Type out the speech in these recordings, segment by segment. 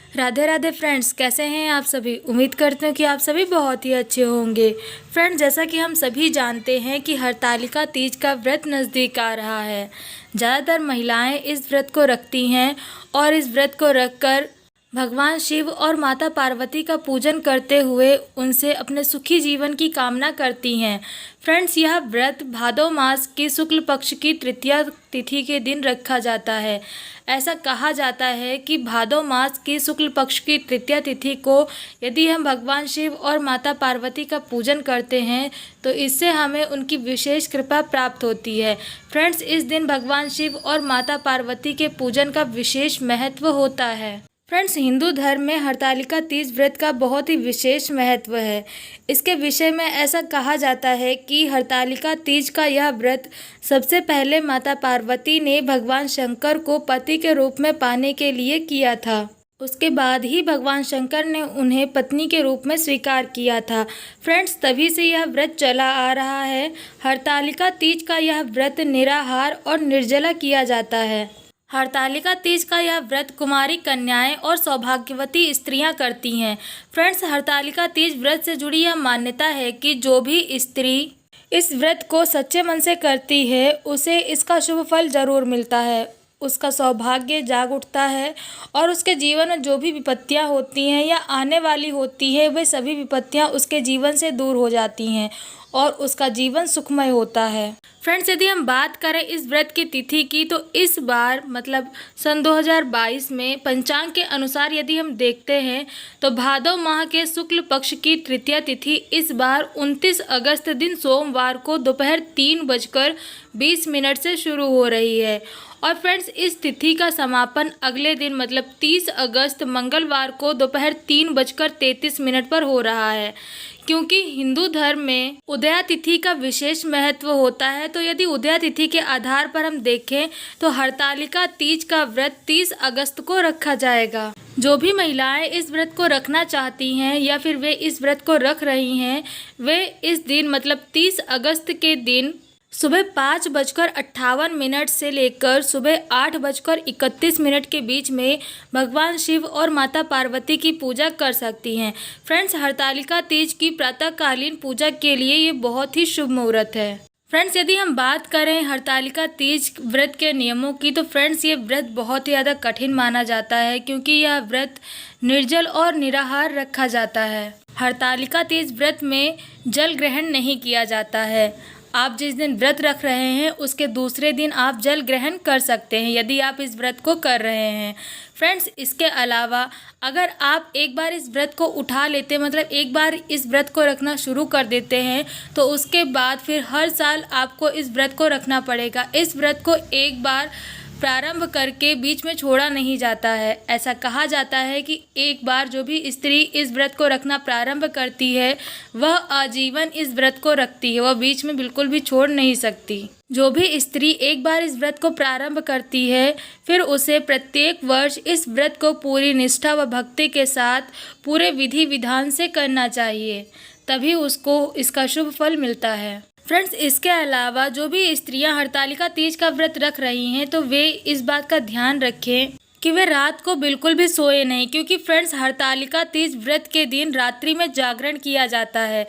Radhe Radhe friends, कैसे हैं आप सभी। उम्मीद करते हैं कि आप सभी बहुत ही अच्छे होंगे। फ्रेंड्स, जैसा कि हम सभी जानते हैं कि हरतालिका तीज का व्रत नज़दीक आ रहा है। ज़्यादातर महिलाएं इस व्रत को रखती हैं और इस व्रत को रखकर भगवान शिव और माता पार्वती का पूजन करते हुए उनसे अपने सुखी जीवन की कामना करती हैं। फ्रेंड्स, यह व्रत भादो मास की शुक्ल पक्ष की तृतीया तिथि के दिन रखा जाता है। ऐसा कहा जाता है कि भादो मास की शुक्ल पक्ष की तृतीया तिथि को यदि हम भगवान शिव और माता पार्वती का पूजन करते हैं तो इससे हमें उनकी विशेष कृपा प्राप्त होती है। फ्रेंड्स, इस दिन भगवान शिव और माता पार्वती के पूजन का विशेष महत्व होता है। फ्रेंड्स, हिंदू धर्म में हरतालिका तीज व्रत का बहुत ही विशेष महत्व है। इसके विषय में ऐसा कहा जाता है कि हरतालिका तीज का यह व्रत सबसे पहले माता पार्वती ने भगवान शंकर को पति के रूप में पाने के लिए किया था। उसके बाद ही भगवान शंकर ने उन्हें पत्नी के रूप में स्वीकार किया था। फ्रेंड्स, तभी से यह व्रत चला आ रहा है। हरतालिका तीज का यह व्रत निराहार और निर्जला किया जाता है। हरतालिका तीज का यह व्रत कुमारी कन्याएं और सौभाग्यवती स्त्रियां करती हैं। फ्रेंड्स, हरतालिका तीज व्रत से जुड़ी यह मान्यता है कि जो भी स्त्री इस व्रत को सच्चे मन से करती है उसे इसका शुभ फल जरूर मिलता है। उसका सौभाग्य जाग उठता है और उसके जीवन में जो भी विपत्तियां होती हैं या आने वाली होती है वे सभी विपत्तियां उसके जीवन से दूर हो जाती हैं और उसका जीवन सुखमय होता है। फ्रेंड्स, यदि हम बात करें इस व्रत की तिथि की तो इस बार मतलब सन 2022 में पंचांग के अनुसार यदि हम देखते हैं तो भादो माह के शुक्ल पक्ष की तृतीया तिथि इस बार 29 अगस्त दिन सोमवार को दोपहर 3:20 से शुरू हो रही है। और फ्रेंड्स, इस तिथि का समापन अगले दिन मतलब 30 अगस्त मंगलवार को दोपहर 3:33 पर हो रहा है। क्योंकि हिंदू धर्म में उदया तिथि का विशेष महत्व होता है, तो यदि उदया तिथि के आधार पर हम देखें तो हरतालिका तीज का व्रत 30 अगस्त को रखा जाएगा। जो भी महिलाएं इस व्रत को रखना चाहती हैं या फिर वे इस व्रत को रख रही हैं, वे इस दिन मतलब 30 अगस्त के दिन सुबह 5:58 से लेकर सुबह 8:31 के बीच में भगवान शिव और माता पार्वती की पूजा कर सकती हैं। फ्रेंड्स, हरतालिका तीज की प्रातःकालीन पूजा के लिए ये बहुत ही शुभ मुहूर्त है। फ्रेंड्स, यदि हम बात करें हरतालिका तीज व्रत के नियमों की तो फ्रेंड्स ये व्रत बहुत ही ज़्यादा कठिन माना जाता है क्योंकि यह व्रत निर्जल और निराहार रखा जाता है। हरतालिका तीज व्रत में जल ग्रहण नहीं किया जाता है। आप जिस दिन व्रत रख रहे हैं उसके दूसरे दिन आप जल ग्रहण कर सकते हैं यदि आप इस व्रत को कर रहे हैं। फ्रेंड्स, इसके अलावा अगर आप एक बार इस व्रत को उठा लेते हैं मतलब एक बार इस व्रत को रखना शुरू कर देते हैं तो उसके बाद फिर हर साल आपको इस व्रत को रखना पड़ेगा। इस व्रत को एक बार प्रारंभ करके बीच में छोड़ा नहीं जाता है। ऐसा कहा जाता है कि एक बार जो भी स्त्री इस व्रत को रखना प्रारंभ करती है वह आजीवन इस व्रत को रखती है, वह बीच में बिल्कुल भी छोड़ नहीं सकती। जो भी स्त्री एक बार इस व्रत को प्रारंभ करती है फिर उसे प्रत्येक वर्ष इस व्रत को पूरी निष्ठा व भक्ति के साथ पूरे विधि विधान से करना चाहिए, तभी उसको इसका शुभ फल मिलता है। फ्रेंड्स, इसके अलावा जो भी स्त्रियां हरतालिका तीज का व्रत रख रही हैं तो वे इस बात का ध्यान रखें कि वे रात को बिल्कुल भी सोए नहीं, क्योंकि फ्रेंड्स हरतालिका तीज व्रत के दिन रात्रि में जागरण किया जाता है।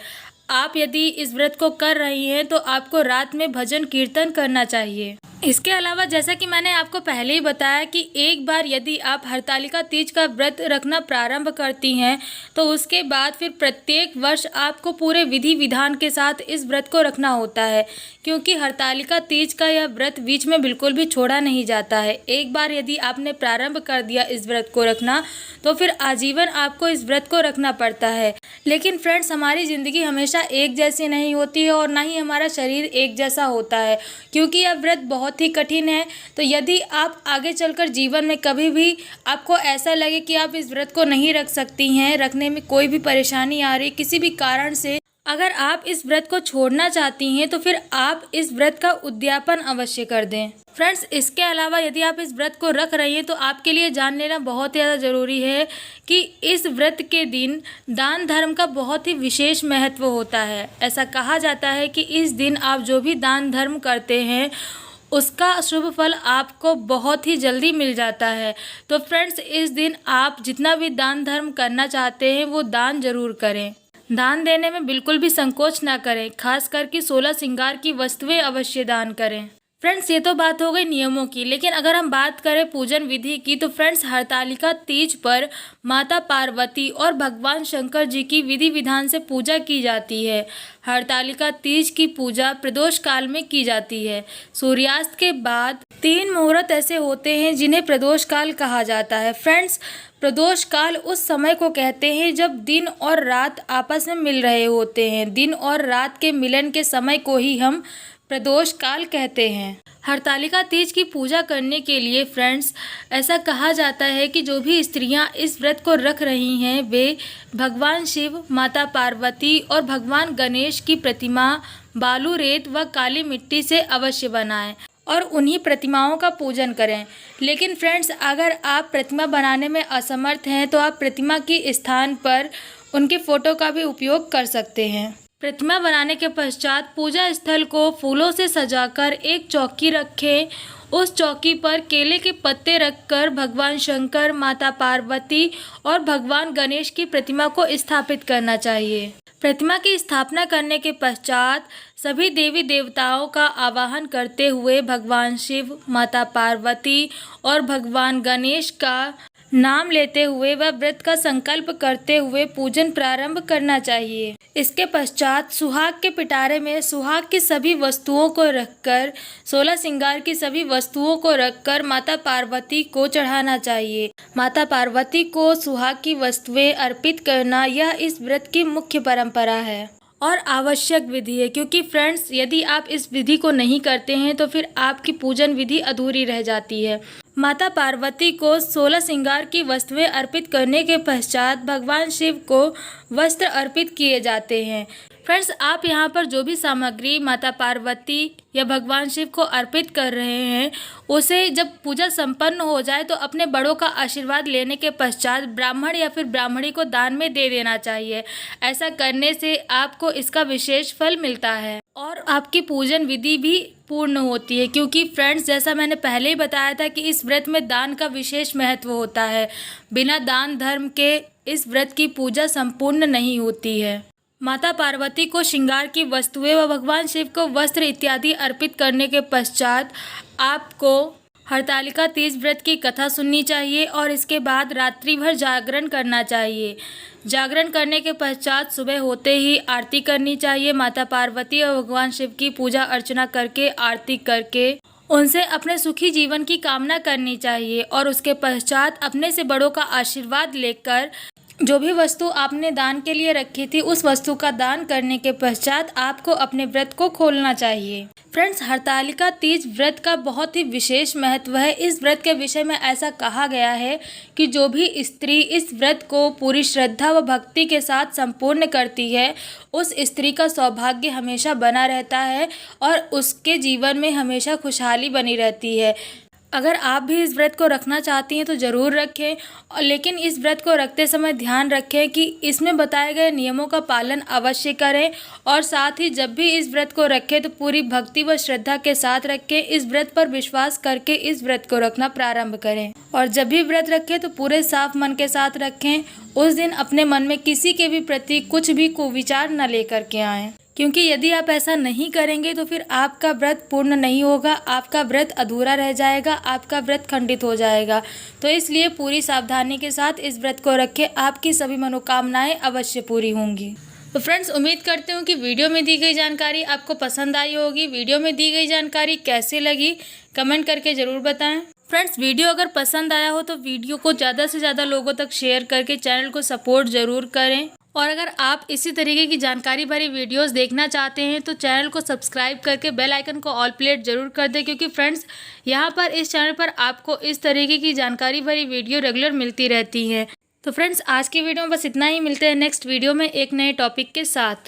आप यदि इस व्रत को कर रही हैं तो आपको रात में भजन कीर्तन करना चाहिए। इसके अलावा जैसा कि मैंने आपको पहले ही बताया कि एक बार यदि आप हरतालिका तीज का व्रत रखना प्रारंभ करती हैं तो उसके बाद फिर प्रत्येक वर्ष आपको पूरे विधि विधान के साथ इस व्रत को रखना होता है, क्योंकि हरतालिका तीज का यह व्रत बीच में बिल्कुल भी छोड़ा नहीं जाता है। एक बार यदि आपने प्रारंभ कर दिया इस व्रत को रखना तो फिर आजीवन आपको इस व्रत को रखना पड़ता है। लेकिन फ्रेंड्स, हमारी ज़िंदगी हमेशा एक जैसी नहीं होती है और ना ही हमारा शरीर एक जैसा होता है, क्योंकि यह व्रत बहुत ही कठिन है। तो यदि आप आगे चलकर जीवन में कभी भी आपको ऐसा लगे कि आप इस व्रत को नहीं रख सकती हैं, रखने में कोई भी परेशानी आ रही किसी भी कारण से, अगर आप इस व्रत को छोड़ना चाहती हैं तो फिर आप इस व्रत का उद्यापन अवश्य कर दें। फ्रेंड्स, इसके अलावा यदि आप इस व्रत को रख रही हैं तो आपके लिए जान लेना बहुत ज़्यादा ज़रूरी है कि इस व्रत के दिन दान धर्म का बहुत ही विशेष महत्व होता है। ऐसा कहा जाता है कि इस दिन आप जो भी दान धर्म करते हैं उसका शुभ फल आपको बहुत ही जल्दी मिल जाता है। तो फ्रेंड्स, इस दिन आप जितना भी दान धर्म करना चाहते हैं वो दान जरूर करें। दान देने में बिल्कुल भी संकोच ना करें, खास करके 16 श्रृंगार की वस्तुएं अवश्य दान करें। फ्रेंड्स, ये तो बात हो गई नियमों की, लेकिन अगर हम बात करें पूजन विधि की तो फ्रेंड्स, हरतालिका तीज पर माता पार्वती और भगवान शंकर जी की विधि विधान से पूजा की जाती है। हरतालिका तीज की पूजा प्रदोष काल में की जाती है। सूर्यास्त के बाद 3 मुहूर्त ऐसे होते हैं जिन्हें प्रदोष काल कहा जाता है। फ्रेंड्स, प्रदोष काल उस समय को कहते हैं जब दिन और रात आपस में मिल रहे होते हैं। दिन और रात के मिलन के समय को ही हम प्रदोष काल कहते हैं। हरतालिका तीज की पूजा करने के लिए फ्रेंड्स, ऐसा कहा जाता है कि जो भी स्त्रियां इस व्रत को रख रही हैं वे भगवान शिव, माता पार्वती और भगवान गणेश की प्रतिमा बालू, रेत व काली मिट्टी से अवश्य बनाएं और उन्हीं प्रतिमाओं का पूजन करें। लेकिन फ्रेंड्स, अगर आप प्रतिमा बनाने में असमर्थ हैं तो आप प्रतिमा के स्थान पर उनके फोटो का भी उपयोग कर सकते हैं। प्रतिमा बनाने के पश्चात पूजा स्थल को फूलों से सजाकर एक चौकी रखें। उस चौकी पर केले के पत्ते रखकर भगवान शंकर, माता पार्वती और भगवान गणेश की प्रतिमा को स्थापित करना चाहिए। प्रतिमा की स्थापना करने के पश्चात सभी देवी देवताओं का आवाहन करते हुए भगवान शिव, माता पार्वती और भगवान गणेश का नाम लेते हुए व व्रत का संकल्प करते हुए पूजन प्रारंभ करना चाहिए। इसके पश्चात सुहाग के पिटारे में सुहाग की सभी वस्तुओं को रखकर, 16 श्रृंगार की सभी वस्तुओं को रखकर माता पार्वती को चढ़ाना चाहिए। माता पार्वती को सुहाग की वस्तुएं अर्पित करना यह इस व्रत की मुख्य परंपरा है और आवश्यक विधि है, क्योंकि फ्रेंड्स, यदि आप इस विधि को नहीं करते हैं तो फिर आपकी पूजन विधि अधूरी रह जाती है। माता पार्वती को 16 श्रृंगार की वस्तुएं अर्पित करने के पश्चात भगवान शिव को वस्त्र अर्पित किए जाते हैं। फ्रेंड्स, आप यहाँ पर जो भी सामग्री माता पार्वती या भगवान शिव को अर्पित कर रहे हैं उसे जब पूजा संपन्न हो जाए तो अपने बड़ों का आशीर्वाद लेने के पश्चात ब्राह्मण या फिर ब्राह्मणी को दान में दे देना चाहिए। ऐसा करने से आपको इसका विशेष फल मिलता है और आपकी पूजन विधि भी पूर्ण होती है, क्योंकि फ्रेंड्स, जैसा मैंने पहले ही बताया था कि इस व्रत में दान का विशेष महत्व होता है। बिना दान धर्म के इस व्रत की पूजा संपूर्ण नहीं होती है। माता पार्वती को श्रृंगार की वस्तुएं व भगवान शिव को वस्त्र इत्यादि अर्पित करने के पश्चात आपको हरतालिका तीज व्रत की कथा सुननी चाहिए और इसके बाद रात्रि भर जागरण करना चाहिए। जागरण करने के पश्चात सुबह होते ही आरती करनी चाहिए। माता पार्वती और भगवान शिव की पूजा अर्चना करके, आरती करके उनसे अपने सुखी जीवन की कामना करनी चाहिए और उसके पश्चात अपने से बड़ों का आशीर्वाद लेकर जो भी वस्तु आपने दान के लिए रखी थी उस वस्तु का दान करने के पश्चात आपको अपने व्रत को खोलना चाहिए। फ्रेंड्स, हरतालिका तीज व्रत का बहुत ही विशेष महत्व है। इस व्रत के विषय में ऐसा कहा गया है कि जो भी स्त्री इस व्रत को पूरी श्रद्धा व भक्ति के साथ संपूर्ण करती है उस स्त्री का सौभाग्य हमेशा बना रहता है और उसके जीवन में हमेशा खुशहाली बनी रहती है। अगर आप भी इस व्रत को रखना चाहती हैं तो ज़रूर रखें, लेकिन इस व्रत को रखते समय ध्यान रखें कि इसमें बताए गए नियमों का पालन अवश्य करें और साथ ही जब भी इस व्रत को रखें तो पूरी भक्ति व श्रद्धा के साथ रखें। इस व्रत पर विश्वास करके इस व्रत को रखना प्रारंभ करें और जब भी व्रत रखें तो पूरे साफ मन के साथ रखें। उस दिन अपने मन में किसी के भी प्रति कुछ भी कुविचार न लेकर के आएँ, क्योंकि यदि आप ऐसा नहीं करेंगे तो फिर आपका व्रत पूर्ण नहीं होगा, आपका व्रत अधूरा रह जाएगा, आपका व्रत खंडित हो जाएगा। तो इसलिए पूरी सावधानी के साथ इस व्रत को रखें, आपकी सभी मनोकामनाएं अवश्य पूरी होंगी। तो फ्रेंड्स, उम्मीद करती हूँ कि वीडियो में दी गई जानकारी आपको पसंद आई होगी। वीडियो में दी गई जानकारी कैसी लगी कमेंट करके ज़रूर बताएँ। फ्रेंड्स, वीडियो अगर पसंद आया हो तो वीडियो को ज़्यादा से ज़्यादा लोगों तक शेयर करके चैनल को सपोर्ट ज़रूर करें और अगर आप इसी तरीके की जानकारी भरी वीडियोस देखना चाहते हैं तो चैनल को सब्सक्राइब करके बेल आइकन को ऑल प्लेट ज़रूर कर दें, क्योंकि फ्रेंड्स यहाँ पर इस चैनल पर आपको इस तरीके की जानकारी भरी वीडियो रेगुलर मिलती रहती हैं। तो फ्रेंड्स, आज की वीडियो में बस इतना ही। मिलते हैं नेक्स्ट वीडियो में एक नए टॉपिक के साथ।